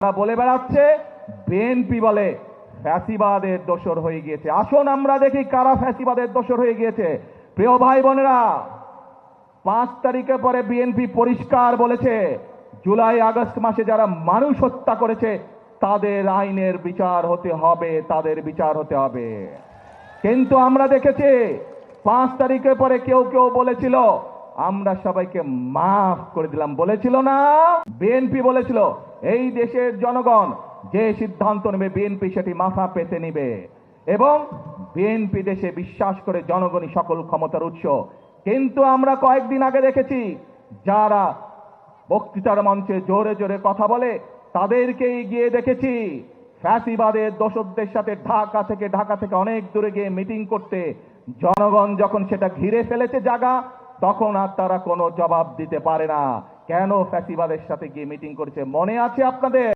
তারা বলে বেড়াচ্ছে বিএনপি বলে ফ্যাসিবাদের দোসর হয়ে গিয়েছে। আসুন আমরা দেখি কারা ফ্যাসিবাদের দোসর হয়ে গিয়েছে। প্রিয় ভাই বোনেরা, 5 তারিখে পরে বিএনপি পরিষ্কার বলেছে জুলাই আগস্ট মাসে যারা মানুষ হত্যা করেছে তাদের আইনের বিচার হতে হবে, তাদের বিচার হতে হবে। কিন্তু আমরা দেখেছি 5 তারিখের পরে কেউ কেউ বলেছিল আমরা সবাইকে মাফ করে দিলাম, বলেছিল না? বিএনপি বলেছিল এই দেশের জনগণ যে সিদ্ধান্ত নেবে বিএনপি সেটি মাথা পেতে নিবে, এবং বিএনপি দেশে বিশ্বাস করে জনগণই সকল ক্ষমতার উৎস। কিন্তু আমরা কয়েকদিন আগে দেখেছি যারা বক্তৃতার মঞ্চে জোরে জোরে কথা বলে তাদেরকেই গিয়ে দেখেছি ফ্যাসিবাদের দোসরদের সাথে ঢাকা থেকে অনেক দূরে গিয়ে মিটিং করতে। জনগণ যখন সেটা ঘিরে ফেলেছে জায়গা, তখন আর তারা কোনো জবাব দিতে পারে না। কেন ফ্যাসিবাদের সাথে গিয়ে মিটিং করেছে মনে আছে আপনাদের?